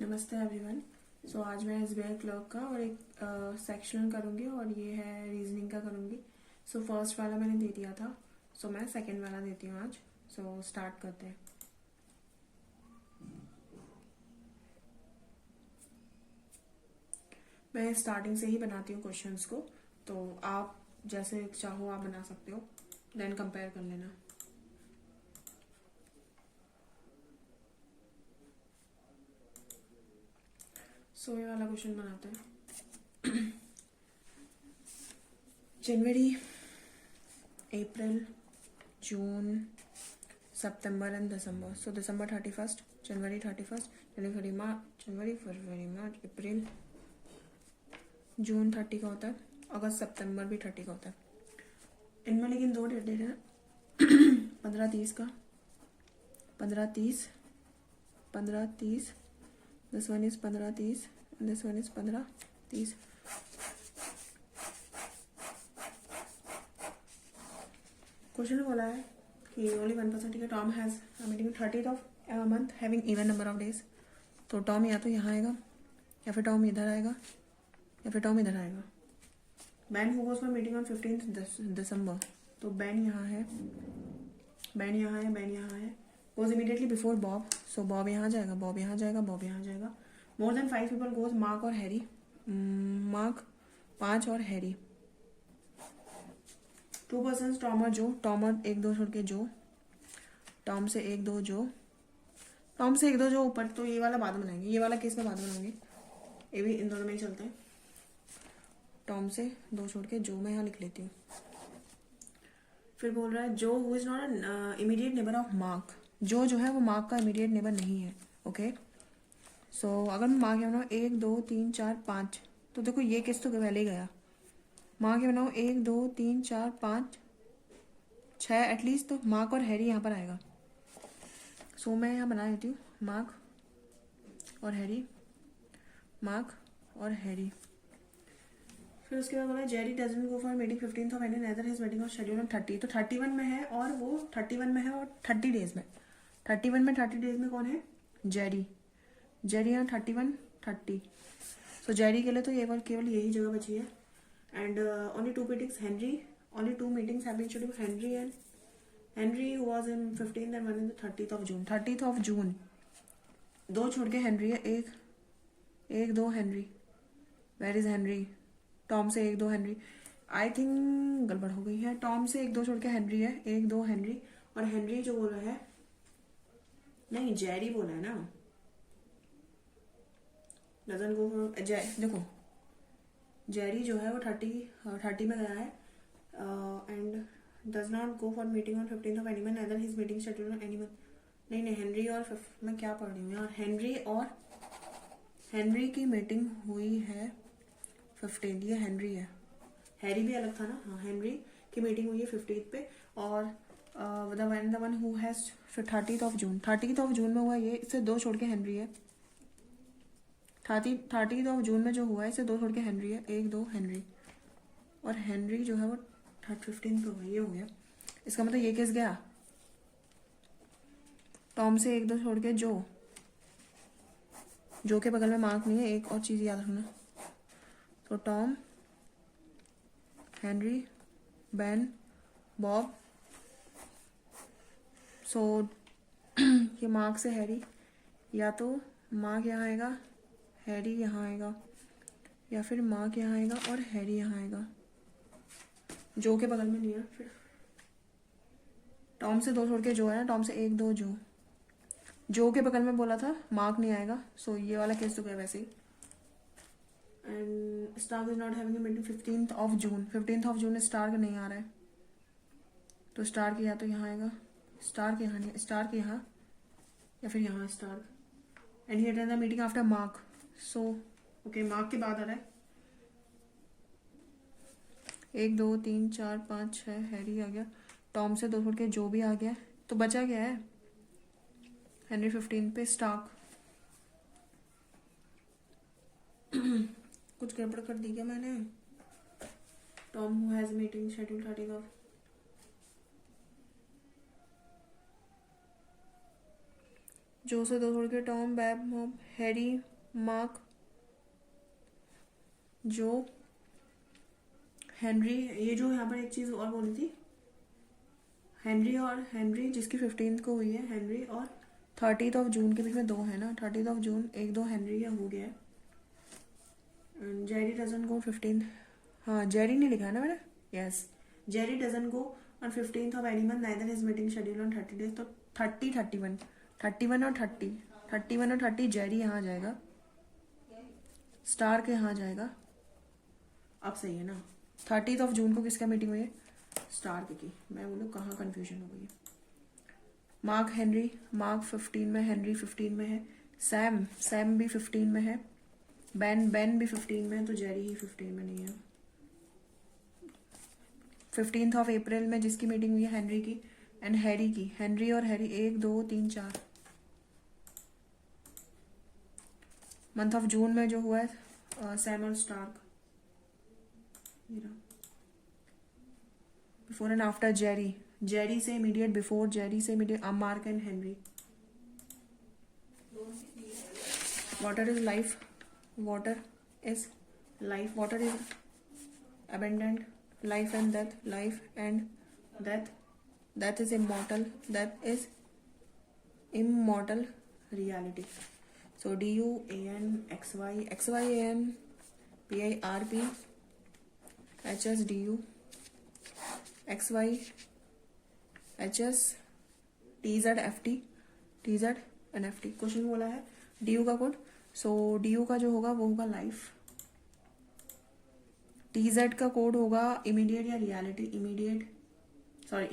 नमस्ते एवरीवन। सो आज मैं एसबीआई क्लर्क का और एक सेक्शनल करूँगी और ये है रीजनिंग का करूँगी। सो फर्स्ट वाला मैंने दे दिया था, सो मैं सेकंड वाला देती हूँ आज। सो स्टार्ट करते हैं। मैं स्टार्टिंग से ही बनाती हूँ क्वेश्चंस को, तो आप जैसे चाहो आप बना सकते हो, देन कंपेयर कर लेना। सो ये वाला क्वेश्चन बनाते हैं। जनवरी, अप्रैल, जून, सितंबर एंड दिसंबर। सो दिसंबर 31, जनवरी 31, जनवरी मार्च, जनवरी फरवरी मार्च अप्रैल, जून 30 का होता है, अगस्त सितंबर भी 30 का होता है। इनमें लेकिन दो डेट है 15-30 का, 15-30, 15-30, this one is 15-30, this one is 15-30। Question बोला है कि ओनली 1% का Tom has meeting 30th of month having even number of days. तो टॉम या तो यहाँ आएगा, या फिर टॉम इधर आएगा, या फिर टॉम इधर आएगा। Ban who goes for meeting on 15th दिसंबर। तो बैन यहाँ है, बैन यहाँ है, बैन यहाँ है। Goes immediately before Bob. So Bob यहाँ जाएगा, बॉब यहाँ जाएगा, बॉब यहाँ जाएगा। More than 5 people goes Mark और हैरी। मार्क 5 और हैरी। 2 पर्सन टॉम और जो। टॉम और 1-2 छोड़ के जो। टॉम से 1-2 जो। टॉम से 1-2 जो ऊपर। तो ये वाला बाद में बनाएंगे, ये वाला केस में बाद में बनाएंगे, ये भी इन दोनों में ही चलते हैं। टॉम से 2 छोड़ के जो मैं यहाँ लिख लेती हूँ। फिर बोल रहा है जो who is not an immediate neighbour of mark. जो है वो मार्क का इमीडिएट नेबर नहीं है। ओके, सो अगर मैं मार्क यहाँ बनाऊँ 1 2 3 4 5, तो देखो ये केस तो पहले ही गया। मार्क यहाँ बनाऊँ 1 2 3 4 5 6 एटलीस्ट, तो मार्क और हैरी यहाँ पर आएगा। सो मैं यहाँ बना देती हूँ मार्क और हैरी, मार्क और हैरी। फिर उसके बाद बोला Jerry doesn't go for meeting 15th of any neither his meeting of schedule on 30। तो 31 में है, और वो 31 में है और 30 डेज में। 31 में 30 डेज में कौन है? जेरी। जेरी यहाँ 31 30। सो जेरी के लिए तो ये केवल यही जगह बची है। And only 2 meetings Henry, only 2 meetings have been scheduled. Henry and Henry was in 15th and one in 30th of June. 30th of June 2 छोड़ के हेनरी है, 1 2 Henry. Where is Henry? Tom से 1 2 हेनरी। आई थिंक गड़बड़ हो गई है। Tom से 1 2 छोड़ के हेनरी है, 1 2 हेनरी। और हेनरी जो बोला है, नहीं जेरी बोला है ना। डजंट गो फॉर देखो जेरी जो है वो 30 में गया है। And does not go for meeting on 15th of any month neither his meeting schedule on any month. नहीं हेनरी और मैं क्या पढ़ रही हूँ यार। हेनरी की मीटिंग हुई है 15। ये हेनरी है, हैरी भी अलग था ना। हाँ, हेनरी की मीटिंग हुई है 15th पे। और the one who has 30th of June. 30th of June में हुआ ये, इससे 2 छोड़ के हेनरी है। 30th ऑफ जून में जो हुआ है, इससे 2 छोड़ के हेनरी है, 1 2 हेनरी। और हेनरी जो है वो 15th पे हुआ, ये हो गया। इसका मतलब ये केस गया। टॉम से 1 2 छोड़ के जो के बगल में मार्क नहीं है। एक और चीज याद रखना, तो टॉम, हेनरी, बेन, बॉब। सो ये मार्क से हैरी, या तो मार्क यहाँ आएगा, हैरी यहाँ आएगा, या फिर मार्क यहाँ आएगा और हैरी यहाँ आएगा। जो के बगल में नहीं है। फिर टॉम से 2 छोड़ के जो है ना, टॉम से 1 2 जो के बगल में बोला था मार्क नहीं आएगा। सो ये वाला केस तो गया वैसे ही। And Stark is not having a meeting 15th of June. 15th of June में स्टार्क नहीं आ रहा है, तो स्टार्क या तो यहाँ आएगा, स्टार्क यहाँ नहीं, स्टार्क यहाँ, या फिर यहाँ Stark. And he attend the meeting after Mark. So okay, Mark के बाद आ रहा है 1 2 3 4 5 6 हैरी आ गया। टॉम से 2 छोड़ के जो भी आ गया, तो बचा गया है हेनरी 15 पे। स्टार्क कुछ गड़बड़ कर दी क्या मैंने? Tom who has meeting schedule 30 of. जो से 2 छोड़ के Tom, babe, mob, Harry, mark जो हेनरी, ये जो यहाँ पर एक चीज और बोली थी, हेनरी जिसकी 15th को हुई है, हेनरी और 30th ऑफ जून के बीच में 2 है ना, 30th ऑफ जून 1-2 हेनरी का हो गया है। जेरी डजन गो 15th, हाँ जेरी नहीं लिखा है ना मैंने, yes Jerry doesn't go on 15th of any month, neither his meeting schedule on 30 days। तो 31 और 30 जेरी यहाँ जाएगा, स्टार के यहाँ जाएगा। अब सही है ना, 30th ऑफ जून को किसका मीटिंग हुई है, स्टार की। मैं बोलूँ कहाँ कंफ्यूजन हो गई है। मार्क हेनरी, मार्क 15 में, हेनरी 15 में है, सैम भी 15 में है, बेन भी 15 में है, तो जेरी ही 15 में नहीं है। 15th ऑफ अप्रैल में जिसकी मीटिंग हुई है हेनरी की एंड हैरी की, हेनरी और हैरी 1 2 3 4। मंथ ऑफ जून में जो हुआ है सैम और Stark, before and after Jerry से इमीडिएट, बिफोर जेरी से immediate Mark and Henry. Water is life, water is life, water is abundant, life and death, life and death, death is immortal, death is immortal reality. So DUANXY, XYAN PIRP HSDU XY HS TZFT TZ and FT। Question बोला है DU का code, सो DU का जो होगा वो होगा life, TZ का code होगा इमीडिएट या रियलिटी,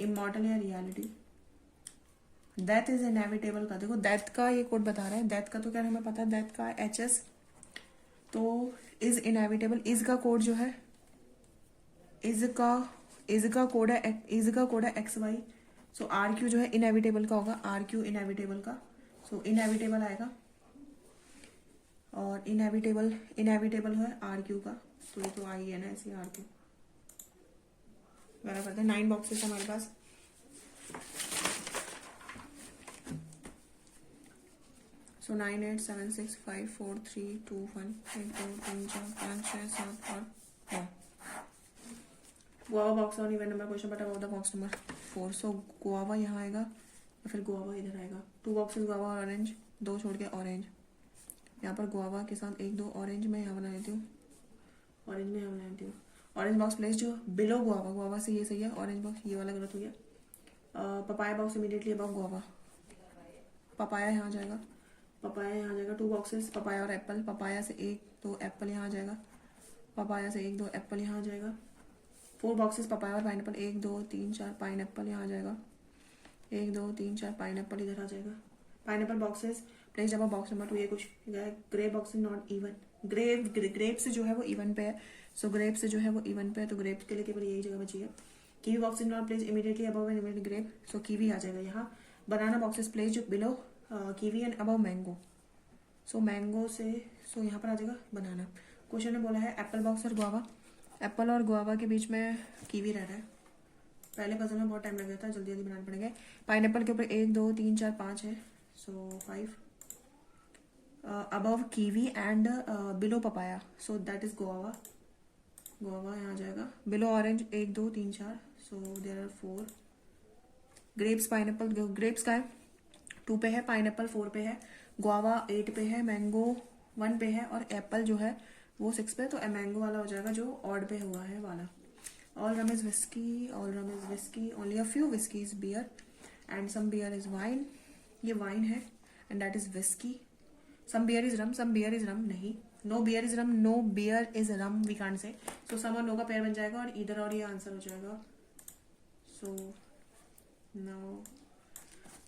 इमॉर्टल या रियलिटी। डेथ इज इनएविटेबल का, देखो डेथ का ये कोड बता रहा है, डेथ का तो क्या हमें पता है, डेथ का HS, तो इज इनएविटेबल, इज का कोड जो है, इज का कोड है XY, सो RQ जो है इनएविटेबल का होगा, RQ इनएविटेबल का, सो इनएविटेबल आएगा, और इनएविटेबल है RQ का, तो ये तो आई है ना ऐसे RQ बराबर करते हैं। 9 बॉक्सेस हमारे पास। सो 9 8 7 6 5 4 3 2 1 1 2 3 4 5 6 7 8 9। गुआवा बॉक्स और event number question but about the box number 4। So guava यहाँ आएगा या फिर गुआवा इधर आएगा। 2 बॉक्सेस गुआवा और ऑरेंज, 2 छोड़ के ऑरेंज। यहाँ पर गुआवा के साथ 1 2 ऑरेंज में यहाँ बना लेती हूँ, ऑरेंज बॉक्स प्लेस जो बिलो गुआवा से ये सही है, ऑरेंज बॉक्स ये वाला गलत हो गया। Papaya box immediately above guava, papaya यहाँ जाएगा, 2 बॉक्सेस पपाया और एप्पल, पपाया से 1 2 एप्पल यहाँ जाएगा, पपाया से 1 2 एप्पल यहाँ जाएगा। 4 बॉक्सेस पपाया और पाइनएप्पल, 1 2 3 4 पाइनएप्पल यहाँ जाएगा, 1 2 3 4 पाइनएप्पल इधर आ जाएगा। पाइनएप्पल बॉक्सेस प्लेस जब बॉक्स नंबर 2, ये कुछ grape box not even, grapes जो है वो इवन पे है, सो ग्रेप्स जो है वो इवन पे है, तो ग्रेप्स के लिए केवल यही जगह बची है। Kiwi box in not place immediately above and immediate grape, so kiwi आ जाएगा यहाँ। बनाना बॉक्सेस प्लेस जो below kiwi and above mango, so mango से सो यहाँ पर आ जाएगा बनाना। क्वेश्चन ने बोला है एप्पल बॉक्स और गुआवा, एप्पल और गुआवा के बीच में कीवी रह रहा है। पहले पजल में बहुत टाइम लग गया था, जल्दी जल्दी बनाने पड़ेंगे। पाइनएप्पल के ऊपर 1 2 3 4 5 है, सो 5 above kiwi and below papaya, so that is guava यहाँ जाएगा। below orange 1 2 3 4, so there are 4 grapes, pineapple, grapes का है 2 पे है, पाइनएप्पल 4 पे है, गुआवा 8 पे है, मैंगो 1 पे है, और एप्पल जो है वो 6 पे, तो मैंगो वाला हो जाएगा जो ऑड पे हुआ है वाला। all rum is whiskey, only a few whiskey is beer and some beer is wine, ये वाइन है and that is whiskey। some beer is rum नहीं, no beer is rum we can't say, so some और no का pair बन जाएगा और इधर और ये आंसर हो जाएगा। so now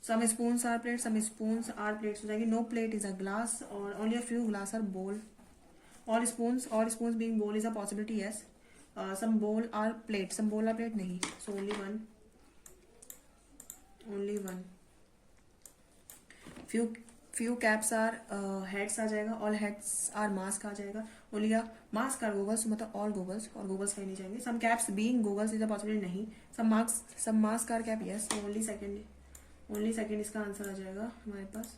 some spoons are plates हो जाएगी। no plate is a glass or only a few glass are bowl, all spoons being bowl is a possibility, yes। some bowl are plate नहीं, so only one। few caps are heads आ जाएगा, all heads are mask आ जाएगा, only a mask are goggles, मतलब all goggles, और goggles कहीं नहीं जाएंगे। some caps being goggles is a possibility नहीं, some mask are cap, yes, so only second इसका answer आ जाएगा हमारे पास।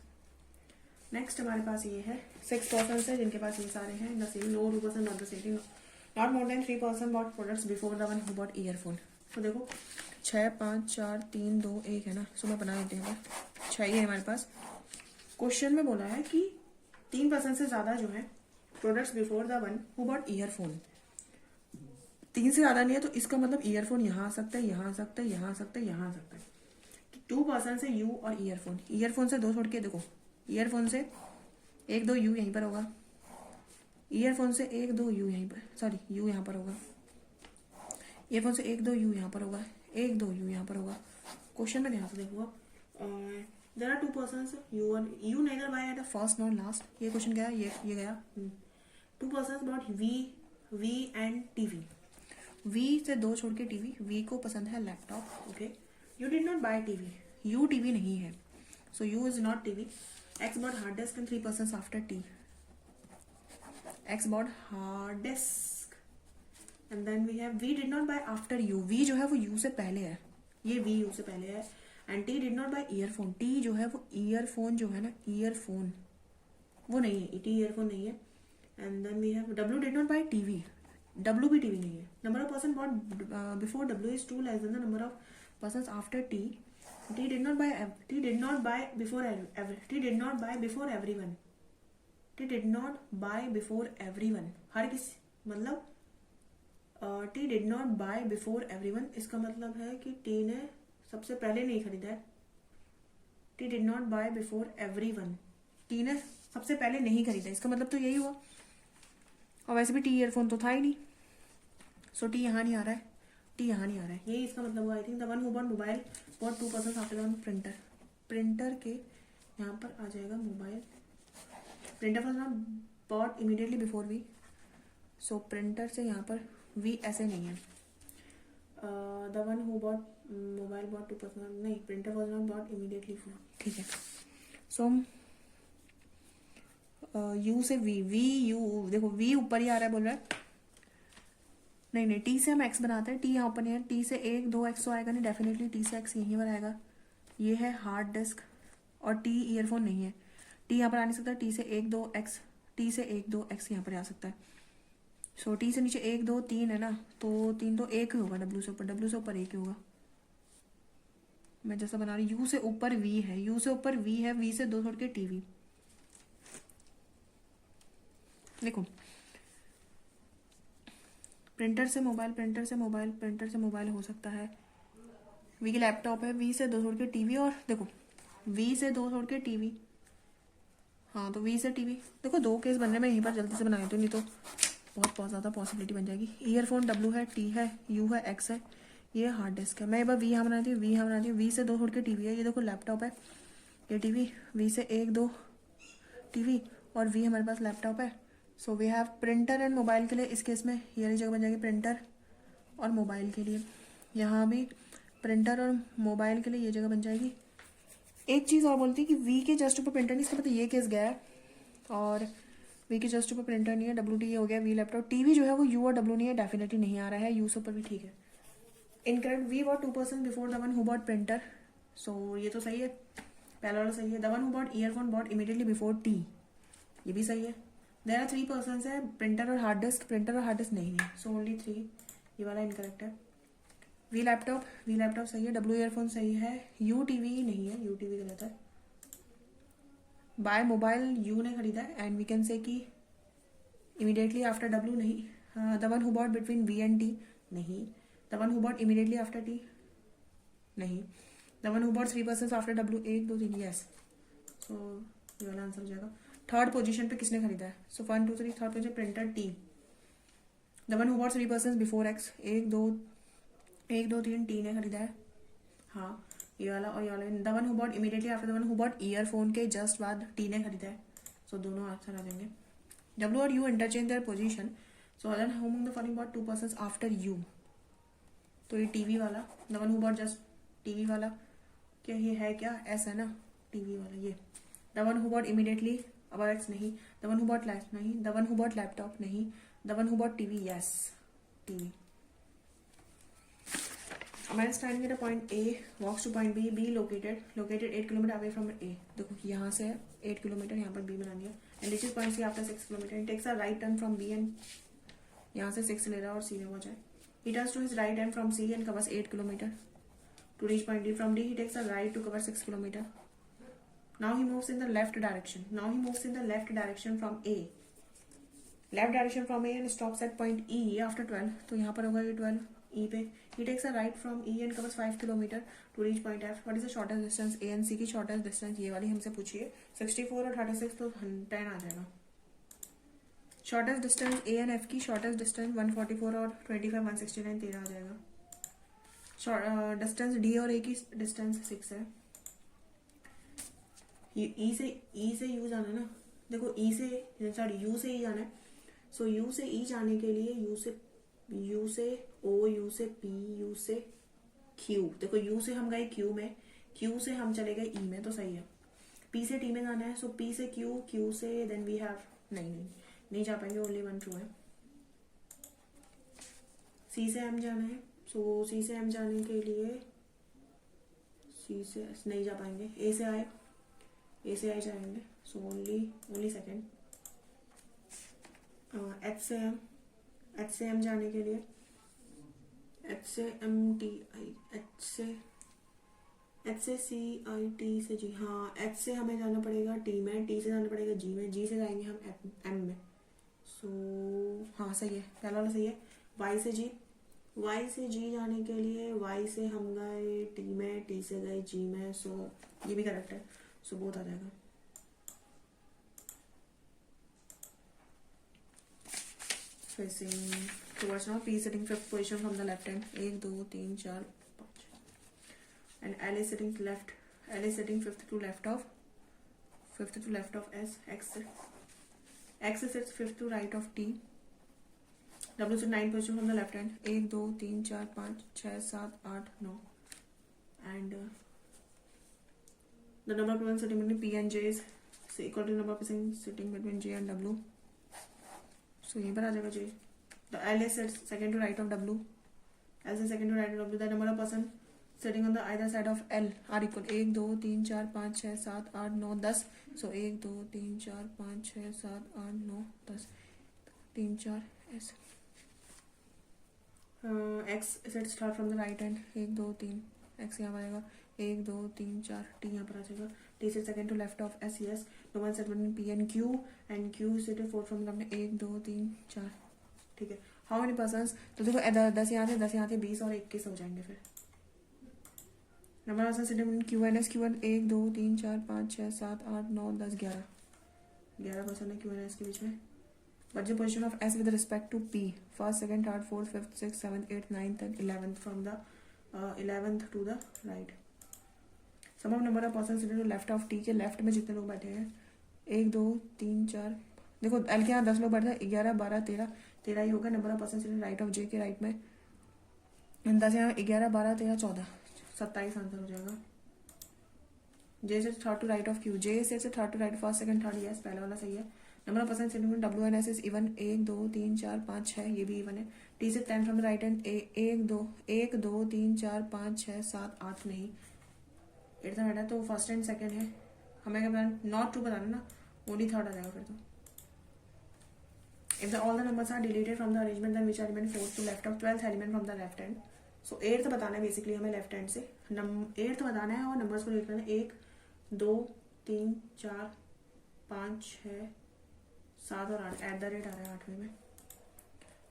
नेक्स्ट हमारे पास ये है 6% है जिनके पास ये सारे हैं, the same, no 2% not the same, not more than 3% bought products before the one who bought earphone. तो देखो 6 5 4 3 2 1 है ना, सो मैं बना देते हैं 6 ही है हमारे पास। क्वेश्चन में बोला है कि 3% से ज्यादा जो है products before the one who bought earphone, 3 से ज्यादा नहीं है, तो इसका मतलब ईयरफोन यहाँ आ सकता है, यहाँ आ सकता है, यहाँ आ सकता है, यहाँ आ सकता है। 2% से यू और ईयरफोन, ईयरफोन से 2 छोड़ के देखो, ईयरफोन से 1 2 यू यहीं पर होगा, ईयरफोन से 1 2 यू यहीं पर, सॉरी यू यहाँ पर होगा, ईयरफोन से 1 2 यू यहाँ पर होगा, 1 2 यू यहाँ पर होगा। क्वेश्चन में ध्यान से देखो, देयर आर 2% यू और U neither buy at the first not last. ये क्वेश्चन गया, ये गया। 2% about V and TV, V से 2 छोड़ के टीवी, वी को पसंद है laptop, okay. U did not buy TV, U TV नहीं है, so U is not TV. X bought hard disk and 3% after T, X bought hard disk and then we have we did not buy after U, V जो है वो you से पहले है, ये we you से पहले है। And T did not buy earphone, T जो है वो ईयरफोन जो है ना, ईयरफोन वो नहीं है, टी ईयरफोन नहीं है। And then we have W did not buy TV, W भी टीवी नहीं है। Number of person bought before W is 2 less than the number of persons after T. T did not buy before T did not buy before everyone, हर किसी, मतलब T did not buy before everyone, इसका मतलब है कि T ने सबसे पहले नहीं खरीदा है। T did not buy before everyone, T ने सबसे पहले नहीं खरीदा, इसका मतलब तो यही हुआ। और वैसे भी टी ईयरफोन तो था ही नहीं, सो टी यहाँ नहीं आ रहा है, टी यहाँ नहीं आ रहा है, यही इसका मतलब हुआ। I think the one who bought mobile bought 2% after the one printer, printer के यहाँ पर आ जाएगा mobile, printer was not bought immediately before V, so printer से यहाँ पर वी ऐसे नहीं है। The one who bought mobile bought 2%, नहीं, printer was not bought immediately, ठीक है। सो यू से वी यू, देखो वी ऊपर ही आ रहा है बोल रहा है, नहीं टी से हम एक्स बनाते हैं, टी यहाँ पर नहीं है, टी से 1 2 एक्स तो आएगा नहीं, डेफिनेटली टी से एक्स यहीं पर आएगा। ये है हार्ड डिस्क और टी ईयरफोन नहीं है, टी यहाँ पर आ नहीं सकता, टी से 1 2 एक्स, टी से 1 2 एक्स यहाँ पर आ सकता है। सो टी से नीचे 1 2 3 है ना, तो 3 तो 1 ही होगा, डब्ल्यू से ऊपर 1 ही होगा। मैं जैसा बना रही, यू से ऊपर वी है, यू से ऊपर वी है, वी से 2 छोड़ के टीवी। देखो प्रिंटर से मोबाइल, प्रिंटर से मोबाइल, प्रिंटर से मोबाइल हो सकता है, वी की लैपटॉप है, वी से 2 छोड़ के टीवी, और देखो वी से 2 छोड़ के टीवी, हाँ तो वी से टीवी। देखो 2 केस बन रहे हैं, मैं यहीं पर जल्दी से बना देती हूँ, नहीं तो बहुत ज़्यादा पॉसिबिलिटी बन जाएगी। ईयरफोन डब्ल्यू है, टी है, यू है, एक्स है, ये हार्ड डिस्क है। मैं एक बार वी यहाँ बनाती हूँ, वी यहाँ बनाती हूँ, वी से 2 छोड़ के टीवी है, ये देखो लैपटॉप है, ये टीवी, वी से 1 2 टीवी और वी हमारे पास लैपटॉप है। So we have printer and mobile के लिए, इस केस में ये वाली जगह बन जाएगी प्रिंटर और मोबाइल के लिए, यहाँ भी प्रिंटर और मोबाइल के लिए ये जगह बन जाएगी। एक चीज़ और बोलती है कि वी के जस्ट ऊपर प्रिंटर नहीं, इसका मतलब ये केस गया है, और वी के जस्ट ऊपर प्रिंटर नहीं है, डब्ल्यू टी हो गया, वी लैपटॉप। टीवी जो है वो यू और डब्ल्यू नहीं है, डेफिनेटली नहीं आ रहा है, यू से ऊपर भी ठीक है। Incorrect, V bought 2% before the one who bought printer, so ये तो सही है, पहला वाला सही है। The one who bought earphone bought immediately before T, ये भी सही है। देयर आर 3% है, प्रिंटर और हार्ड डिस्क, प्रिंटर और हार्ड डिस्क नहीं है, सो ओनली 3, ये वाला इनकरेक्ट है। वी लैपटॉप सही है, डब्ल्यू ईयरफोन सही है, यू टीवी नहीं है, यू टीवी गलत है। बाय मोबाइल यू ने खरीदा है, एंड वी कैन से कि इमीडिएटली आफ्टर डब्ल्यू नहीं। The one who bought between V and T नहीं, the one who bought immediately after T नहीं, the one who bought 3% after W, 1 2 3 yes, so ये वाला answer हो जाएगा। Third position पे किसने खरीदा है, सो 1 2 3 third position printer T. The one who bought 3% before x, 1 2 3 T ने खरीदा है, हाँ ये वाला और ये वाला। The one who bought immediately after the one who bought earphone के जस्ट बाद टी ने खरीदा है, सो दोनों आंसर आ जाएंगे। डब्ल्यू और U interchange their position, so other who among the following bought 2% after U, तो ये टीवी वाला, the one who bought just TV वाला, क्या ये है, क्या एस है ना, टीवी वाला ये। The one who bought immediately about X नहीं, the one who bought lap नहीं, the one who bought laptop नहीं, the one who bought TV yes, TV. A man standing at a point A walks to point B. B located 8 kilometre away from A. देखो यहाँ से 8 kilometre, यहाँ पर B बना दिया. And reaches point C after 6 kilometre. He takes a right turn from B and यहाँ से 6 ले रहा है और C में पहुंचा है. He turns to his right hand from C and covers 8 kilometre. To reach point D. From D he takes a right to cover 6 kilometre. Now he moves in the left direction from A. Left direction from A and stops at point E after 12. तो यहाँ पर होगा ये 12 E पे. He takes a right from E and covers 5 kilometre to reach point F. What is the shortest distance? A and C की shortest distance ये वाली हमसे पूछिए. 64 और 36 तो 10 आ जाएगा. Shortest distance A and F की shortest distance 144 और 25 169 13 आ जाएगा. डिस्टेंस D और A की डिस्टेंस 6 है. E से U जाना है ना. देखो U से E जाना है. सो U से E जाने के लिए U से O, U से P, U से Q. देखो U से हम गए Q में, Q से हम चले गए E में, तो सही है. P से T में जाना है. सो P से Q, Q से देन वी हैव नहीं जा पाएंगे. ओनली वन ट्रू है. C से M जाना है. सो C से M जाने के लिए C से नहीं जा पाएंगे. A से I जाएंगे. So only second. H से M जाने के लिए H से C I T से G. हाँ, H से हमें जाना पड़ेगा T में, T से जाना पड़ेगा G में, G से जाएंगे हम M में. सो हाँ सही है, पहला वाला सही है. Y से G जाने के लिए Y से हम गए T में, T से गए G में. सो ये भी करेक्ट है. सो बोथ आ जाएगा. Facing towards now. P sitting 5th position from the left hand. 1 2 3 4 5. And L is sitting 5th to left of S. X sits 5th to right of T. W sits 9th position from the left hand. 1 2 3 4 5 6 7 8 9. And the number of people sitting between P and J is equal to the number of people sitting between J and W. So यहीं पर आ जाएगा J. The L is second to right of W. L is second to right of W. The number of person sitting on the either side of L are equal. 1 2 3 4 5 6 7 8 9 10. So 1 2 3 4 5 6 7 8 9 10 3 4 S. X sits start from the right hand. 1 2 3 X यहाँ पर आएगा. 1 2 3 4 T यहाँ पर आ जाएगा. T sits second to left of S. Yes. No one sits between P and Q. And Q sits fourth from the 1 2 3 4. ठीक है. How many persons? तो देखो 10 यहाँ थे 20 और 21 हो जाएंगे फिर. Number of person sitting Q and S. Q1 1 2 3 4 5 6 7 8 9 10 11 person है Q and S के बीच में. What's the position of S with respect to P? First, second, third, fourth, fifth, sixth, seventh, eighth, ninth, and 11th from the 11th to the right. Sum of number of persons sitting to left of T के left में जितने लोग बैठे हैं 1 2 3 4. देखो L के यहाँ 10 लोग बैठे हैं. 11 12 13 ही होगा. Number of person sitting right of J के राइट में 10 यहाँ 11 12 13 14 27 आंसर हो जाएगा. J से third to right of Q. J से third to right first second third. Yes, पहला वाला सही है. Number of person sitting W and S is even. 1 2 3 4 5 6 ये भी इवन है. T से 10 फ्रॉम द राइट हैंड. 1 2 3 4 5 6 7 8 नहीं 8 था तो फर्स्ट एंड सेकंड है. हमें क्या बताना? नॉट टू बताना ना. ओनली थर्ड आ जाएगा फिर तो. If all the numbers are deleted from the arrangement, then which element fourth to left of 12th element from the left hand? So 8th बताना है बेसिकली हमें लेफ्ट हैंड से. 8th बताना है और नंबर्स को लिखना है 1 2 3 4 5 6 7 और 8. एट द रेट आ रहा है 8वें में.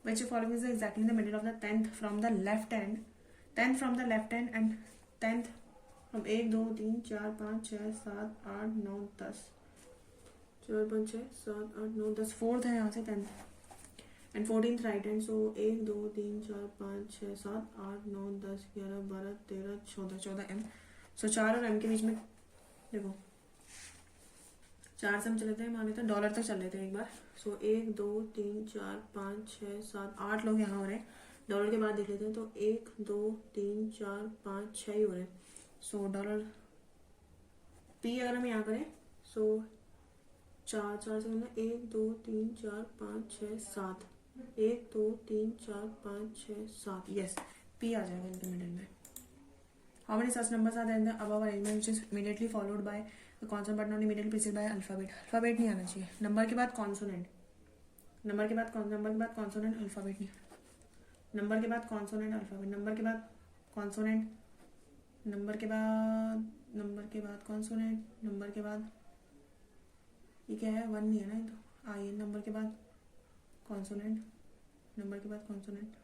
Which following is exactly in the middle of the 10th from the left hand. 10th from the left hand and 10th from 1 2 3 4 5 6 7 8 9 10 4 5 6 7 8 9 10 fourth है यहाँ से 10th and 14th right hand. So 1 2 3 4 5 6 7 8 9 10 11 12 13 14 M. सो 4 और M के बीच में देखो 4 से हम चले थे माने तो डॉलर तक चल रहे थे एक बार. सो 1 2 3 4 5 6 7 8 लोग यहाँ हो रहे हैं. डॉलर के बाद देख लेते हैं तो 1 2 3 4 5 6 ही हो रहे हैं. सो डॉलर P अगर हम यहाँ करें सो 4 4 से 1 2 3 4 5 6 7 1 2 3 4 5 6 7. यस, P आ जाएगा इनके मिडिल में. How many such numbers are there in the above arrangement which is immediately followed by the consonant but not immediately preceded by alphabet. Alphabet नहीं आना चाहिए, नंबर के बाद कॉन्सोनेंट, नंबर के बाद कॉन्सोनेंट, अल्फाबेट नहीं, नंबर के बाद कॉन्सोनेंट अल्फाबेट, नंबर के बाद कॉन्सोनेंट, नंबर के बाद कॉन्सोनेंट, नंबर के बाद ये क्या है, 1 नहीं है ना ये तो, आइए नंबर के बाद कॉन्सोनेंट, नंबर के बाद कॉन्सोनेंट,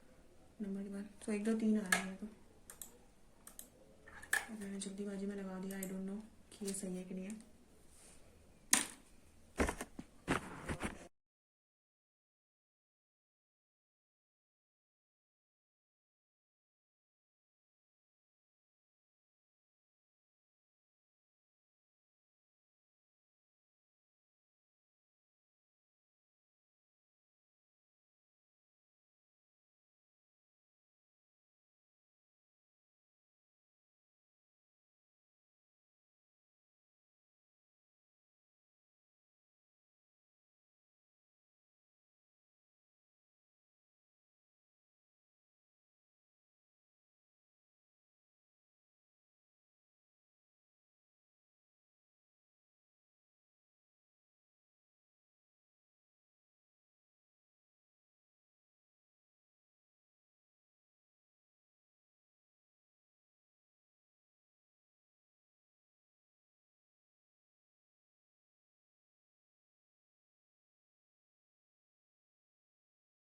नंबर के बाद, तो 1 2 3 आ रहा है तो मैंने जल्दीबाजी में लगा दिया। आई डोंट नो कि ये सही है कि नहीं है।